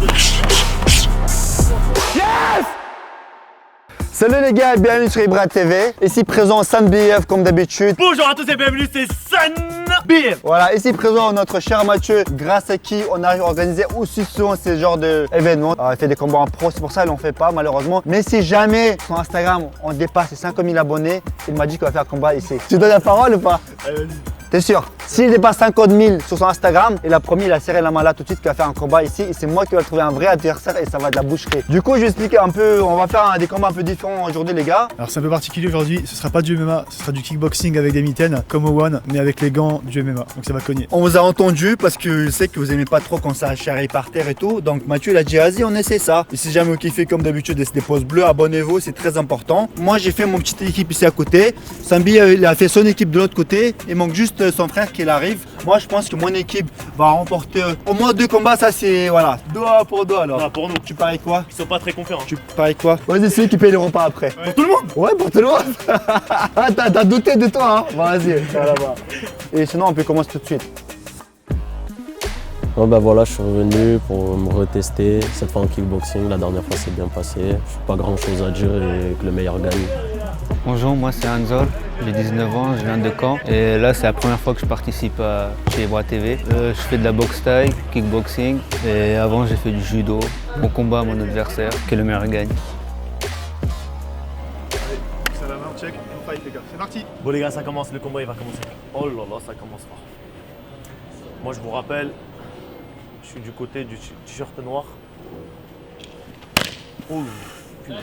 Yes! Salut les gars, bienvenue sur Ibra TV. Ici présent San BF comme d'habitude. Bonjour à tous et bienvenue, c'est San BF. Voilà, ici présent notre cher Mathieu, grâce à qui on a organisé aussi souvent ce genre d'événements. Il fait des combats en pro, c'est pour ça qu'il n'en fait pas malheureusement. Mais si jamais sur Instagram on dépasse les 50 000 abonnés, il m'a dit qu'il va faire un combat ici. Tu donnes la parole ou pas? Vas-y. T'es sûr? S'il dépasse 50 000 sur son Instagram, il a promis, il a serré la main là tout de suite qu'il va faire un combat ici. Et c'est moi qui vais trouver un vrai adversaire et ça va de la boucherie. Du coup, je vais expliquer un peu, on va faire des combats un peu différents aujourd'hui les gars. Alors c'est un peu particulier aujourd'hui, ce sera pas du MMA, ce sera du kickboxing avec des mitaines comme au One, mais avec les gants du MMA, donc ça va cogner. On vous a entendu parce que je sais que vous aimez pas trop quand ça charrie par terre et tout. Donc Mathieu il a dit vas-y on essaie ça. Et si jamais vous kiffez comme d'habitude, laissez des pouces bleus, abonnez-vous, c'est très important. Moi j'ai fait mon petite équipe ici à côté. Sambi il a fait son équipe de l'autre côté. Il manque juste son frère qui arrive. Moi je pense que mon équipe va remporter au moins 2 combats, ça c'est voilà. Doigt pour doigt alors. Non, pour nous. Tu paries quoi? Ils sont pas très confiants. Tu paries quoi? Vas-y, c'est lui qui paye les repas après. Pour tout le monde. Ouais, pour tout le monde. Ah, t'as douté de toi, hein? Bon, vas-y, ça va là-bas. Et sinon, on peut commencer tout de suite. Ouais, bah voilà, je suis revenu pour me retester. Cette fois en kickboxing, la dernière fois c'est bien passé. Je n'ai pas grand chose à dire et que le meilleur gagne. Bonjour, moi c'est Anzol, j'ai 19 ans, je viens de Caen et là c'est la première fois que je participe chez Ibra TV. Je fais de la boxe thaï, kickboxing et avant j'ai fait du judo. Bon combat à mon adversaire, que le meilleur gagne. Ça la main, check, on fight les gars, c'est parti. Bon les gars, ça commence, le combat il va commencer. Oh là là, ça commence fort. Moi je vous rappelle, je suis du côté du t-shirt noir. Oh, punaise.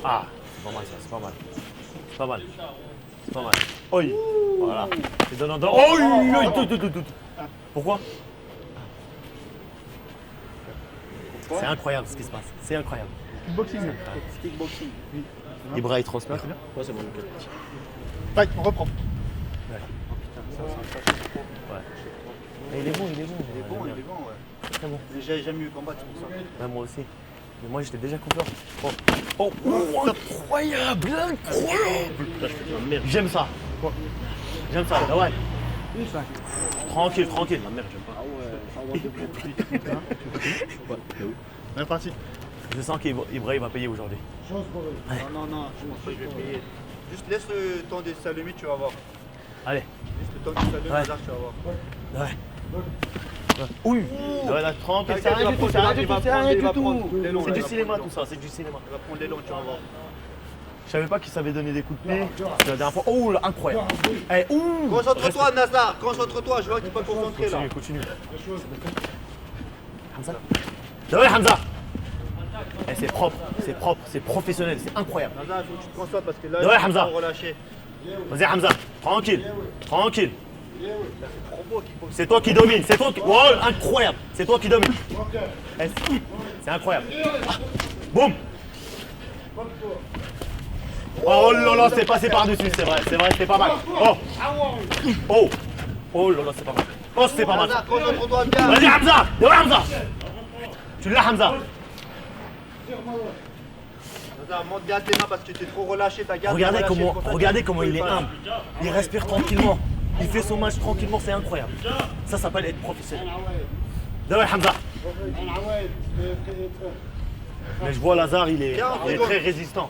Ah, c'est pas mal ça, c'est pas mal. C'est pas mal. C'est pas mal. Oi, voilà. C'est donnant. Oi, tout. Pourquoi? C'est incroyable ce qui se passe. C'est incroyable. Kickboxing. C'est kickboxing. Oui. Ibra il transpire. C'est bien. Ouais, c'est bon, nickel. Fight, on reprend. Mais il est bon. Il est bon, ouais. Très bon. J'ai jamais eu combat, c'est pour ça. Ouais, moi aussi. Mais moi j'étais déjà confiant. Oh, incroyable. Là, je fais de la merde. J'aime ça. J'aime ça, là, ouais. Tranquille. La merde, j'aime pas. On est parti. Je sens qu'Ibra va payer aujourd'hui. Non, je pense pas que je vais payer. Juste laisse le temps de s'allumer, tu vas voir. Allez. Juste le temps de s'allumer, Ouais. là, tu vas voir. Ouais. Oui. Ouais, là, tranquille. C'est rien du tout. C'est du cinéma tout ça, c'est du cinéma. Il va prendre l'élan, tu vas voir. Je savais pas qu'il savait donner des coups de pied. La dernière fois. Oh là, incroyable. Eh, ouh. Concentre-toi, Nazar, concentre-toi, je vois que tu n'es pas concentré là. Continue. Hamza. Ouais, Hamza. Eh, c'est propre, c'est professionnel, c'est incroyable. Nazar, il faut que tu te concentres parce que là, Ouais, il Hamza. faut relâcher. Vas-y Hamza, tranquille. C'est toi qui domine, c'est toi qui... Wow, incroyable. C'est toi qui domine. Eh, c'est incroyable. Boum. Oh là là, c'est passé par-dessus, c'est vrai, c'est pas mal. Oh là là, c'est pas mal. Oh, c'est pas mal. Nazar, concentre-toi bien. Vas-y Hamza, ouais Hamza. Tu l'as Hamza. Nazar, monte bien tes mains parce que tu es trop relâché, ta garde. Regardez comment il est humble. Il respire tranquillement. Il fait son match tranquillement, c'est incroyable. Ça s'appelle être professionnel. Ouais Hamza. Mais je vois Lazare, il est très résistant.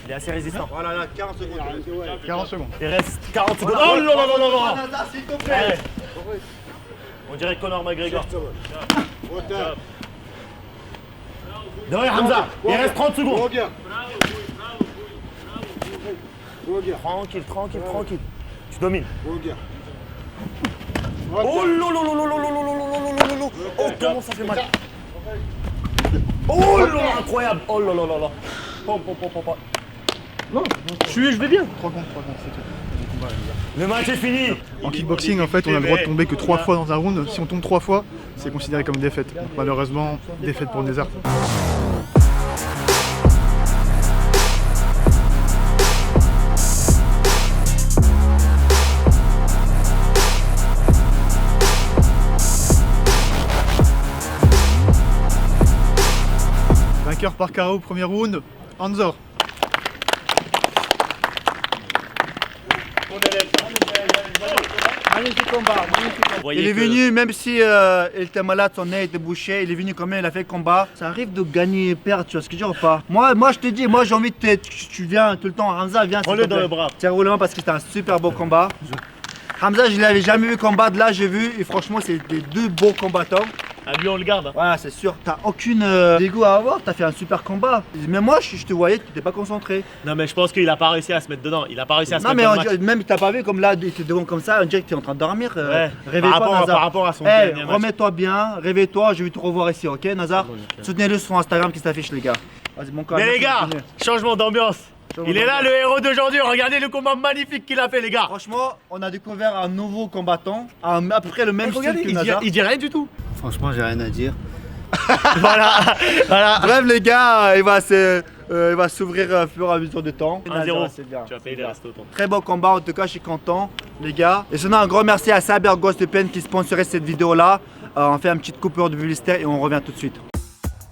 Il est assez résistant. Voilà, là, 40 secondes. 40 secondes. Il reste 40 secondes. Oh là là là là là. Nazar, s'il te plaît. On dirait Conor McGregor. Ouais Hamza, il reste 30 secondes. Tranquille. Tu domines. Oh là là là là là là là là. Oh comment ça fait mal. Oh là là, incroyable. Oh là là là là. Pom. Je vais bien. 3 contre, c'est tout. Le match est fini. En kickboxing, en fait, on a le droit de tomber que 3 fois dans un round. Si on tombe 3 fois, c'est considéré comme défaite. Donc, malheureusement, défaite pour Nézar. Vainqueur par KO, premier round, Anzor. Magnifique combat, magnifique combat. Voyez Il est que- venu, même si il était malade, son nez était bouché, il est venu quand même, il a fait le combat. Ça arrive de gagner et perdre, tu vois ce que je veux dire ou pas? Moi je te dis, moi j'ai envie de tu viens tout le temps, Hamza, viens. Prends-le dans le bras. Tiens, roulement parce que c'était un super beau combat. Hamza, je l'avais jamais vu combattre, là j'ai vu, et franchement c'est des deux beaux combattants. Ah, lui, on le garde. Hein. Ouais, c'est sûr, t'as aucune dégoût à avoir, t'as fait un super combat. Mais moi je te voyais, tu t'es pas concentré. Non, mais je pense qu'il a pas réussi à se mettre dedans. Il a pas réussi à se Non mettre mais dans on le match. dirait- même t'as pas vu comme là, t'es devant comme ça, on dirait que t'es en train de dormir. Ouais. Réveille-toi Nazar. Par rapport à son Eh, dernier match. remets-toi bien, réveille-toi, je vais te revoir ici, ok Nazar? Soutenez-le sur Instagram qui s'affiche les gars. Vas-y mon corps. Mais les gars, changement d'ambiance. Il est là le héros d'aujourd'hui. Regardez le combat magnifique qu'il a fait, les gars. Franchement, on a découvert un nouveau combattant, à peu près le même style Regardez, que il Nazar. dit rien du tout. Franchement, j'ai rien à dire. Voilà. Bref les gars, il va s'ouvrir au fur et à mesure du temps. 1-0. C'est bien. Tu vas payer les restos. Très beau combat, en tout cas je suis content les gars. Et sinon un grand merci à Cyber Ghost Pen qui sponsorait cette vidéo là. On fait une petite coupure de publicité et on revient tout de suite.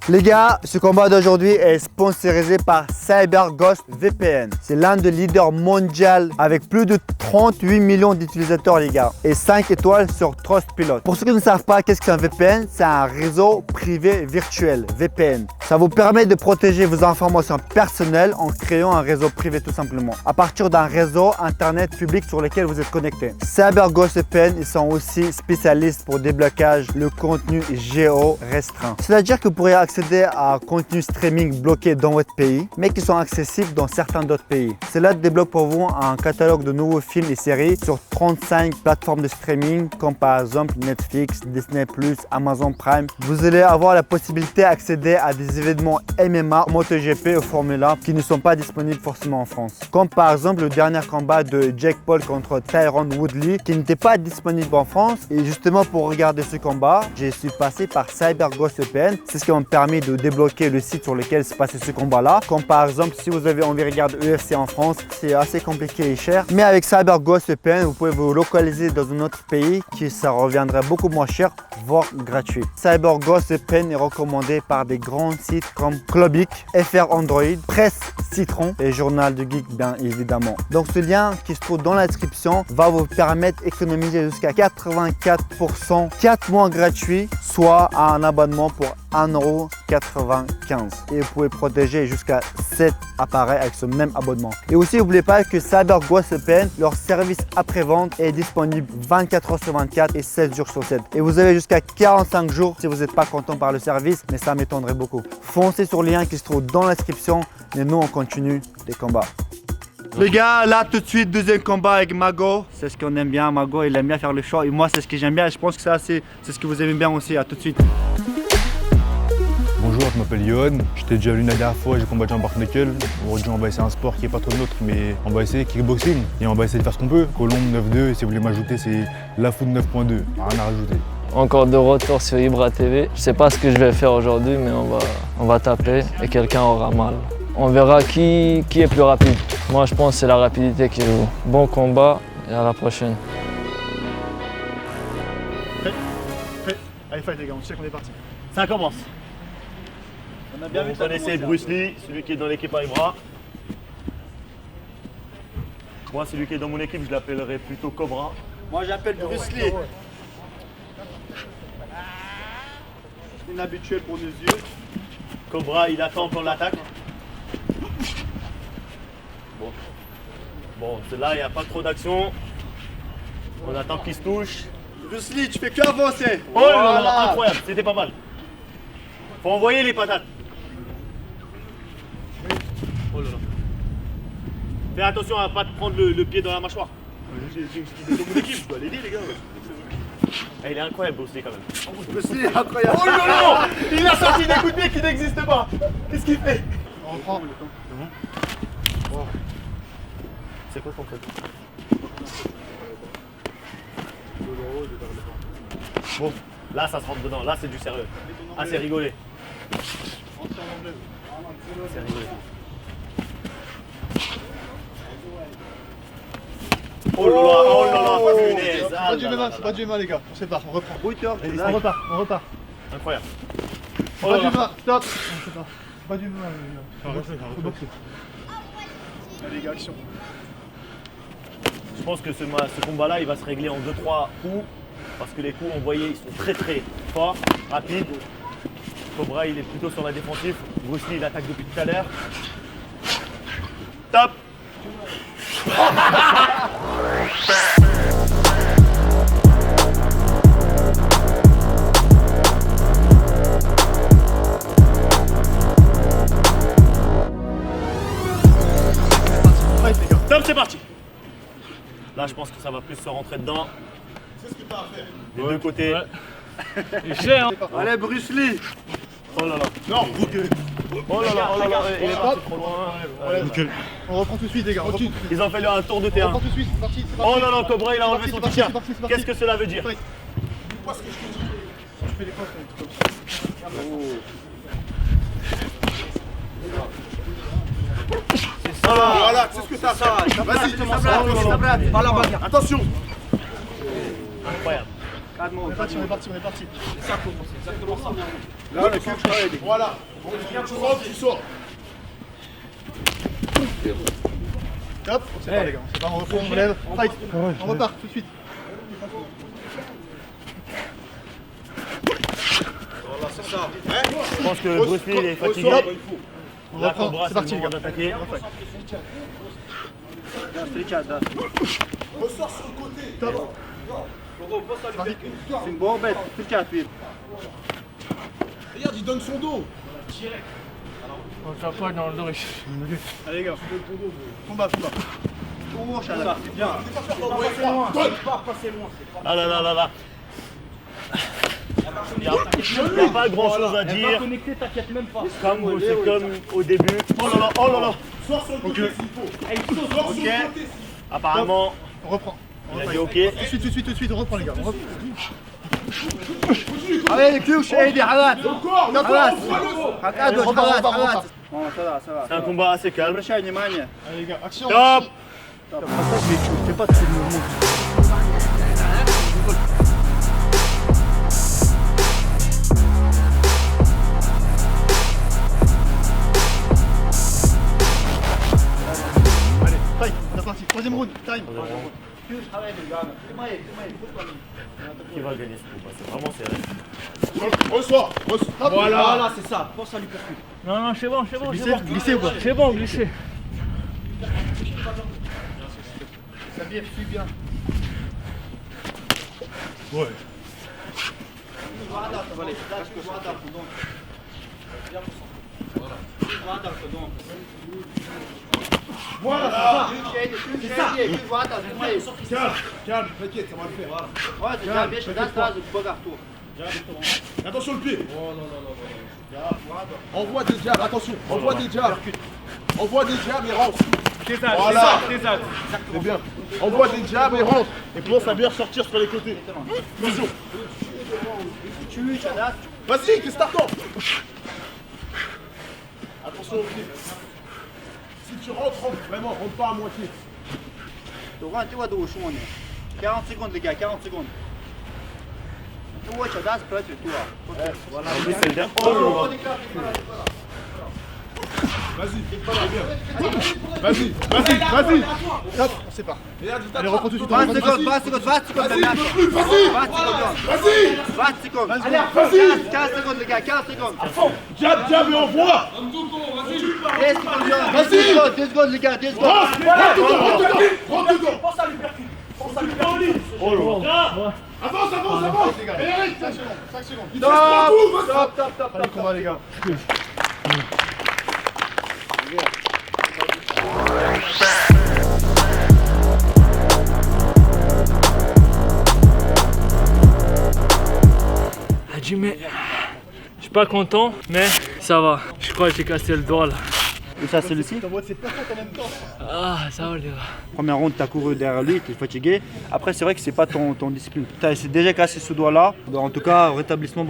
Les gars, ce combat d'aujourd'hui est sponsorisé par CyberGhost VPN. C'est l'un des leaders mondiaux avec plus de 38 millions d'utilisateurs les gars et 5 étoiles sur Trustpilot. Pour ceux qui ne savent pas qu'est-ce que c'est un VPN, c'est un réseau privé virtuel, VPN. Ça vous permet de protéger vos informations personnelles en créant un réseau privé tout simplement à partir d'un réseau internet public sur lequel vous êtes connecté. CyberGhost VPN, ils sont aussi spécialistes pour déblocage le contenu géo restreint. C'est-à-dire que vous pourrez accéder à un contenu streaming bloqué dans votre pays, mais qui sont accessibles dans certains d'autres pays. Cela débloque pour vous un catalogue de nouveaux films et séries sur 35 plateformes de streaming, comme par exemple Netflix, Disney+, Amazon Prime. Vous allez avoir la possibilité d'accéder à des événements MMA, MotoGP ou Formule 1 qui ne sont pas disponibles forcément en France. Comme par exemple le dernier combat de Jake Paul contre Tyron Woodley qui n'était pas disponible en France. Et justement pour regarder ce combat, je suis passé par CyberGhost VPN. C'est ce qui m'a permis de débloquer le site sur lequel se passait ce combat là. Comme par exemple si vous avez envie de regarder UFC en France, c'est assez compliqué et cher. Mais avec CyberGhost VPN, vous pouvez vous localiser dans un autre pays qui ça reviendrait beaucoup moins cher, voire gratuit. CyberGhost VPN est recommandé par des grands sites comme Clubic, FR Android, Presse Citron et Journal de Geek bien évidemment. Donc ce lien qui se trouve dans la description va vous permettre d'économiser jusqu'à 84%, 4 mois gratuits, soit un abonnement pour 1,95 € et vous pouvez protéger jusqu'à 7 appareils avec ce même abonnement. Et aussi n'oubliez pas que CyberGhost VPN, leur service après-vente est disponible 24 h sur 24 et 7 jours sur 7. Et vous avez jusqu'à 45 jours si vous n'êtes pas content par le service, mais ça m'étonnerait beaucoup. Foncez sur le lien qui se trouve dans la description et nous on continue les combats. Les gars, là tout de suite, deuxième combat avec Mago. C'est ce qu'on aime bien, Mago, il aime bien faire le show et moi c'est ce que j'aime bien et je pense que ça c'est ce que vous aimez bien aussi. À tout de suite. Bonjour, je m'appelle Johan, j'étais déjà venu la dernière fois, j'ai combattu en Barnacle. Aujourd'hui on va essayer un sport qui n'est pas trop le nôtre, mais on va essayer kickboxing et on va essayer de faire ce qu'on peut. Colombe 9-2 et si vous voulez m'ajouter c'est Lafoot 9.2, rien à rajouter. Encore de retour sur Ibra TV. Je sais pas ce que je vais faire aujourd'hui, mais on va taper et quelqu'un aura mal. On verra qui est plus rapide. Moi je pense que c'est la rapidité qui joue. Bon combat et à la prochaine. Allez, fight les gars, on sait qu'on est parti. Ça commence. On a Bon, vous connaissez Bruce Lee, celui qui est dans l'équipe à Ibra. Moi, celui qui est dans mon équipe, je l'appellerai plutôt Cobra. Moi j'appelle Bruce Lee. Inhabituel pour nos yeux. Cobra, il attend qu'on l'attaque. Bon, là, il n'y a pas trop d'action. On attend qu'il se touche. Bruce Lee, tu fais que avancer. Oh là là, incroyable, c'était pas mal. Faut envoyer les patates. Oh là là. Fais attention à ne pas te prendre le pied dans la mâchoire. J'ai dans mon équipe, je dois l'aider les gars. Eh, il est incroyable Bruce Lee quand même. Bruce Lee, incroyable. Oh là là, il a sorti des coups de pied qui n'existent pas. Qu'est-ce qu'il fait? On reprend. C'est quoi ton truc? Bon, là ça se rentre dedans, là c'est du sérieux. Ah c'est rigolé. C'est rigolé. Oh là là, punaise. C'est pas du MMA, c'est pas du MMA les gars, on sépare, on reprend. On repart, on repart. Incroyable. C'est pas du MMA, stop. On sépare. C'est pas du MMA les gars. Faut boxer. Allez les gars, action. Je pense que ce combat-là, il va se régler en 2-3 coups. Parce que les coups, on voyait, ils sont très très forts, rapides. Cobra, il est plutôt sur la défensive. Bruce Lee, il attaque depuis tout à l'heure. Top! Top, c'est parti! Là, je pense que ça va plus se rentrer dedans. C'est ce que t'as à faire. Des deux côtés. J'ai hein. Allez, Bruce Lee. Oh là là. Non, Oh là là, oh là là. Il est parti trop loin. nickel. On reprend tout de suite, les gars. On reprend tout de suite. Ils ont fait un tour de On terrain. reprend tout de suite. C'est parti. C'est Oh parti. là là, Cobra, il a enlevé C'est son parti, t-shirt. c'est parti, c'est parti. Qu'est-ce que cela veut dire? Fight. Dis-moi ce que je te dis. Si tu fais les passes, comme ça. Voilà, c'est ce que t'as à faire. Vas-y, attention. Incroyable. On est parti, on est parti, on est parti. Ça commence, exactement ça. Là, le cul, voilà. Tu rentres, tu sors. Hop, c'est pas les gars. C'est pas, on reprend, on relève. Fight. On repart tout de suite. Je pense que Bruce Lee il est fatigué. On Là, reprend, Cobra, c'est parti le les moment gars. d'attaquer. Ressors sur le côté. Top. C'est une bonne bête, tout le cas. Regarde, il donne son dos. On tient pas dans le dos. Allez les gars, combat, combat. Ah là là là là. Il n'y a pas grand chose à dire. C'est comme au début. Oh là là, oh là là. Sors sur le côté s'il faut. Sors sur le côté. Apparemment, On reprend. il a dit ok. Tout de suite, on reprend les gars. On reprend. Allez, كيوش ايدي حالات Encore, خلاص envoie-le. هكذا On repart, حالات on repart, on حالات repart. C'est un combat assez calme. Обращай внимание. Allez les gars, action. Top. Fais pas de ces mouvements. Allez, time, c'est parti. Troisième round, time. Qui va gagner ce combat? C'est vraiment serré. Ressort. Voilà, c'est ça. Pense à lui percute. Non, non, c'est bon, c'est bon. Glissez, glissez ou pas? C'est bon, glissez. Sabir, suis bien. Ouais. Voilà, c'est ça. Calme, calme, t'inquiète, ça va le faire. Attention le pied. Envoie des jabs, attention. Envoie des jabs. Envoie des jabs et rentre. Voilà. C'est bien. Envoie des jabs et rentre. Et commence à bien sortir sur les côtés. Attention. Vas-y, qu'est-ce que t'attends? Attention au pied. Si tu rentres, rentre. Vraiment, rentre pas à moitié. 40 secondes les gars, 40 secondes. En plus, c'est le dernier. Oh là là. Vas-y. Hop, on sépare. Allez, reprends tout de suite. 20 secondes, 20 secondes, 20 secondes. Vas-y, un peu plus, vas-y. 20 secondes. Allez, Vas-y. 15 secondes les gars, 15 secondes. Jab, jab et envoie. 2 secondes les gars, 2 secondes. Rentre dedans. Oh là. Avance. Et arrête, 5 secondes. Il te reste pas tout, vas-y. Stop. Allez, combat les gars. Hajime, je suis pas content, mais ça va. Je crois que j'ai cassé le doigt là. Et ça, c'est celui-ci. En mode, c'est pas en même temps. Ah, ça va les gars. Première ronde, t'as couru derrière lui, t'es fatigué. Après, c'est vrai que c'est pas ton discipline. T'as déjà cassé ce doigt-là. En tout cas, bon rétablissement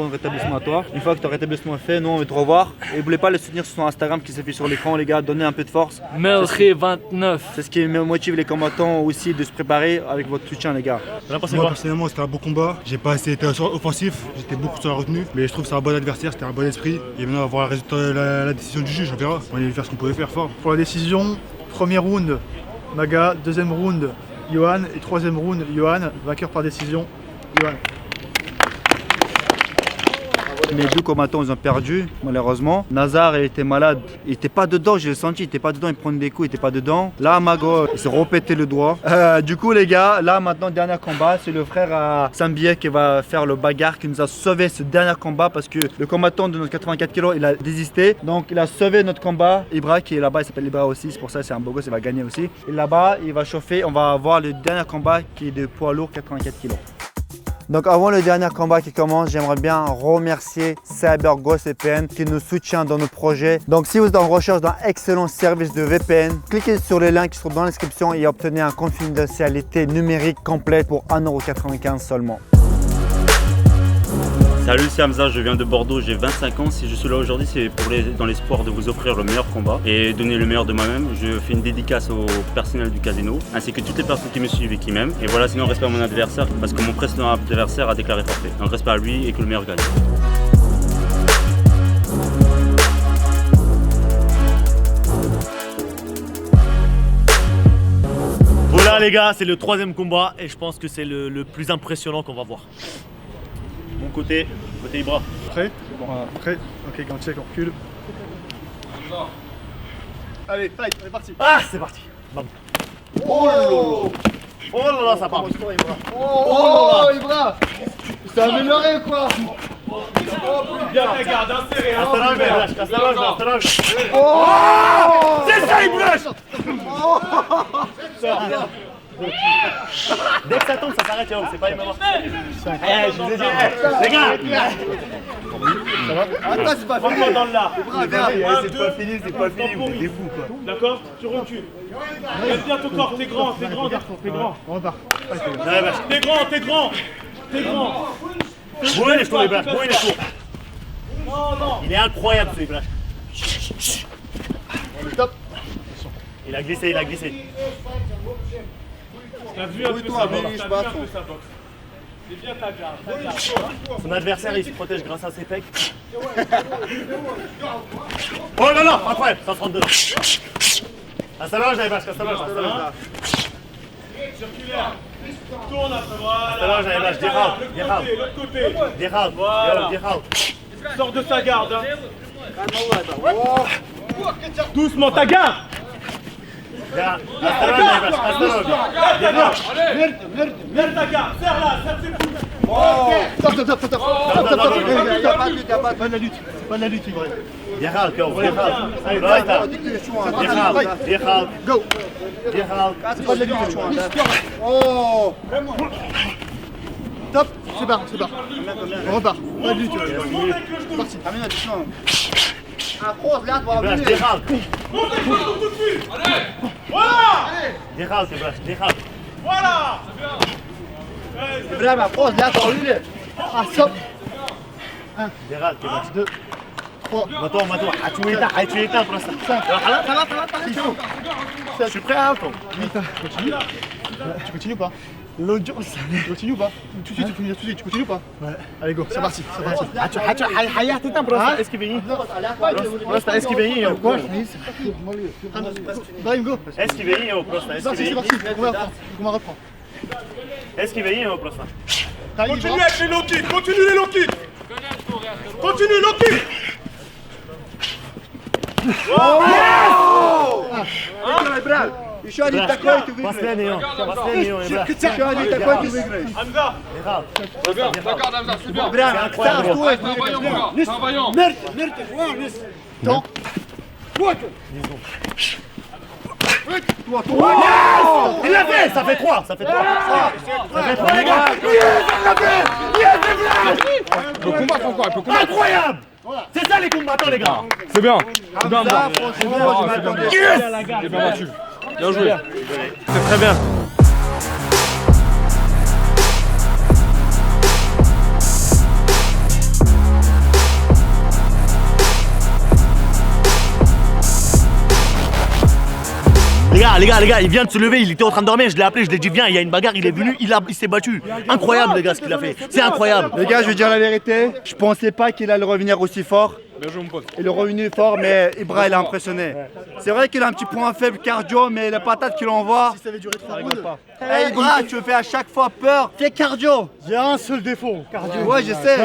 à toi. Une fois que ton rétablissement est fait, nous on veut te revoir. Et n'oubliez pas de le soutenir sur son Instagram qui s'affiche sur l'écran, les gars. Donnez un peu de force. Melchi 29. C'est ce qui motive les combattants aussi de se préparer avec votre soutien, les gars. Moi personnellement c'était un beau combat, j'ai pas assez été offensif, j'étais beaucoup sur la retenue, mais je trouve que c'est un bon adversaire, c'était un bon esprit. Et maintenant on va voir le résultat, la décision du juge, on verra. On va aller faire ce qu'on pouvait faire fort. Pour la décision, premier round, Maga. Deuxième round, Johan. Et troisième round, Johan, vainqueur par décision, Johan. Mes deux combattants ils ont perdu malheureusement. Nazar il était malade, il était pas dedans, j'ai senti, il était pas dedans, il prenait des coups, il était pas dedans. Là Mago il s'est repété le doigt. Du coup les gars, là maintenant dernier combat, c'est le frère à Sambier qui va faire le bagarre, qui nous a sauvé ce dernier combat parce que le combattant de notre 84 kg il a désisté. Donc il a sauvé notre combat. Ibra qui est là-bas, il s'appelle Ibra aussi, c'est pour ça c'est un beau gosse, il va gagner aussi. Et là-bas il va chauffer, on va avoir le dernier combat qui est de poids lourd 84 kg. Donc avant le dernier combat qui commence, j'aimerais bien remercier CyberGhost VPN qui nous soutient dans nos projets. Donc si vous êtes en recherche d'un excellent service de VPN, cliquez sur les liens qui sont dans la description et obtenez une confidentialité numérique complète pour 1,95 € seulement. Salut, c'est Hamza, je viens de Bordeaux, j'ai 25 ans. Si je suis là aujourd'hui, c'est dans l'espoir de vous offrir le meilleur combat et donner le meilleur de moi-même. Je fais une dédicace au personnel du casino, ainsi que toutes les personnes qui me suivent et qui m'aiment. Et voilà, sinon respect à mon adversaire, parce que mon précédent adversaire a déclaré forfait. Donc respect à lui et que le meilleur gagne. Voilà les gars, c'est le troisième combat et je pense que c'est le plus impressionnant qu'on va voir. Mon côté Ibra. Prêt? Bon, prêt. Ok, quand check, on recule. Allez, fight, on est parti. Ah, c'est parti. Bam. Oh là là, ça part. Oh, Ibra! C'est amélioré quoi! Bien la garde, inséré. Oh, c'est ça, Ibra! Dès que ça tombe, ça s'arrête, c'est pas les mêmes. Je vous ai dit, les gars! Ça va? Attends, c'est pas fini! Dans le là! C'est pas fini, vous êtes des fous quoi. D'accord? Tu recules. Lève bien ton corps, t'es grand, garçon, t'es grand. On repart. T'es grand! Bourrez les tours, les blagues, bourrez les tours. Non. Il est incroyable ce blagues. Stop! Il a glissé. T'as vu un peu sa boxe. C'est bien ta garde. Son adversaire il se protège grâce à ses pecs. Oh là là, incroyable, ça se rentre dedans. Assalage, j'avais vache, assalage. Circulaire. Tourne après, voilà. Assalage, j'avais vache, l'autre côté. Voilà. Sors de sa garde. Doucement, ta garde. Merde ta garde, serre-la, serre ses coudes. Stop! Pas de la lutte, Ibra. Go! C'est pas de la lutte, Oh! Stop! C'est barre. On repart. Pas de lutte. C'est parti. Monte avec le genou tout de suite. Voilà. Voilà. Ibrahim, approche, là, t'as vu? Ah, stop! 1, 2, 3, Tu éteins pour l'instant. Je suis prêt à un tour. Tu continues ou pas? Tu continues ou pas? Tout de suite, tu continues ou pas? Ouais. Allez, go, c'est parti. Esquiver. Quoi? Ibrahim, go! Esquiver. C'est parti, on va reprendre. Esquiver au prochain. Continue avec les low kicks, continue les low kicks. Continue low kicks. Еще один такой, ты выиграешь. Последний, Ibra. Еще один такой, ты выиграешь. Hamza. Regarde, Hamza, c'est bien. Прям, C'est un vaillant, mon gars. C'est un vaillant. Il l'a fait, ça fait 3. Ça fait 3 les gars. Il peut combattre encore, il peut combattre. Incroyable. C'est ça les combattants les gars. C'est bien. Hamza, franchement, je m'attendais. Il est bien battu. Bien joué. C'est très bien. Les gars, il vient de se lever, il était en train de dormir, je l'ai appelé, je l'ai dit viens, il y a une bagarre, il est venu, il s'est battu. Incroyable les gars ce qu'il a fait, c'est incroyable. Les gars, je vais dire la vérité, je pensais pas qu'il allait revenir aussi fort. Il est revenu fort, mais Ibra, il a impressionné. C'est vrai qu'il a un petit point faible cardio, mais les patates qu'il envoie. Si ça avait duré 3 rounds. Hey Ibra, tu me fais à chaque fois peur. Fais cardio. J'ai un seul défaut. Cardio. Ouais, je sais.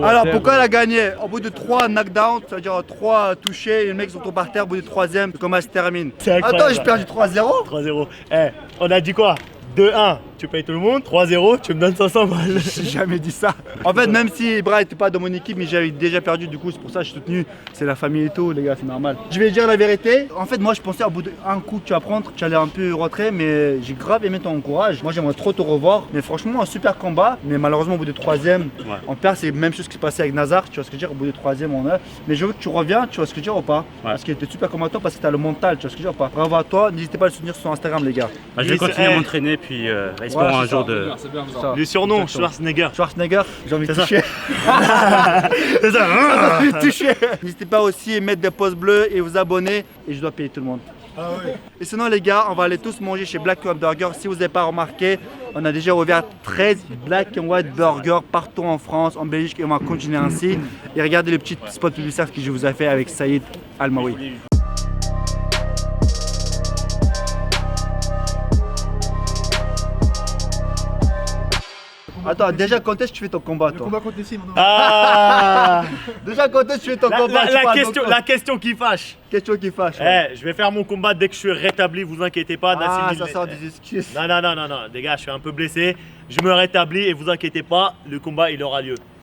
Alors pourquoi elle a gagné? Au bout de 3 knockdowns, c'est-à-dire 3 touchés, les mecs sont par terre, au bout du 3e, comment ça se termine? Attends, j'ai perdu 3-0. 3-0. Eh, on a dit quoi? 2-1, tu payes tout le monde. 3-0, tu me donnes 500 balles. J'ai jamais dit ça. En fait, même si Ibra n'était pas dans mon équipe, mais j'avais déjà perdu, du coup, c'est pour ça que je suis soutenu. C'est la famille et tout, les gars, c'est normal. Je vais dire la vérité. En fait, moi, je pensais au bout d'un coup que tu vas prendre, tu allais un peu rentrer, mais j'ai grave aimé ton courage. Moi, j'aimerais trop te revoir. Mais franchement, un super combat. Mais malheureusement, au bout du 3e, on perd. C'est la même chose qui s'est passé avec Nazar. Tu vois ce que je veux dire? Au bout du 3e, on a. Mais je veux que tu reviens, tu vois ce que je veux dire ou pas? Parce qu'il était super combattant, parce que t'as le mental, tu vois ce que je veux dire ou pas? Bravo à toi. N'hésitez pas à le soutenir sur Instagram, les gars. Bah, je vais continuer à m'entraîner, puis espérons un jour de. Le surnom, Schwarzenegger. Schwarzenegger, j'ai envie de toucher. C'est ça. J'ai envie de toucher. N'hésitez pas aussi à mettre des pouces bleus et vous abonner. Et je dois payer tout le monde. Et sinon les gars, on va aller tous manger chez Black and White Burger. Si vous n'avez pas remarqué, on a déjà ouvert 13 Black and White Burger partout en France, en Belgique, et on va continuer ainsi. Et regardez le petit spot publicitaire que je vous ai fait avec Saïd Almaoui. Attends, déjà quand est-ce que tu fais ton combat toi? On va compter ici maintenant. Ah. Déjà quand est-ce que tu fais ton combat? La question qui fâche. Question qui fâche. Je vais faire mon combat dès que je suis rétabli, vous inquiétez pas. Ah, Nassim, ça sort des excuses. Non, les gars, je suis un peu blessé. Je me rétablis et vous inquiétez pas, le combat il aura lieu.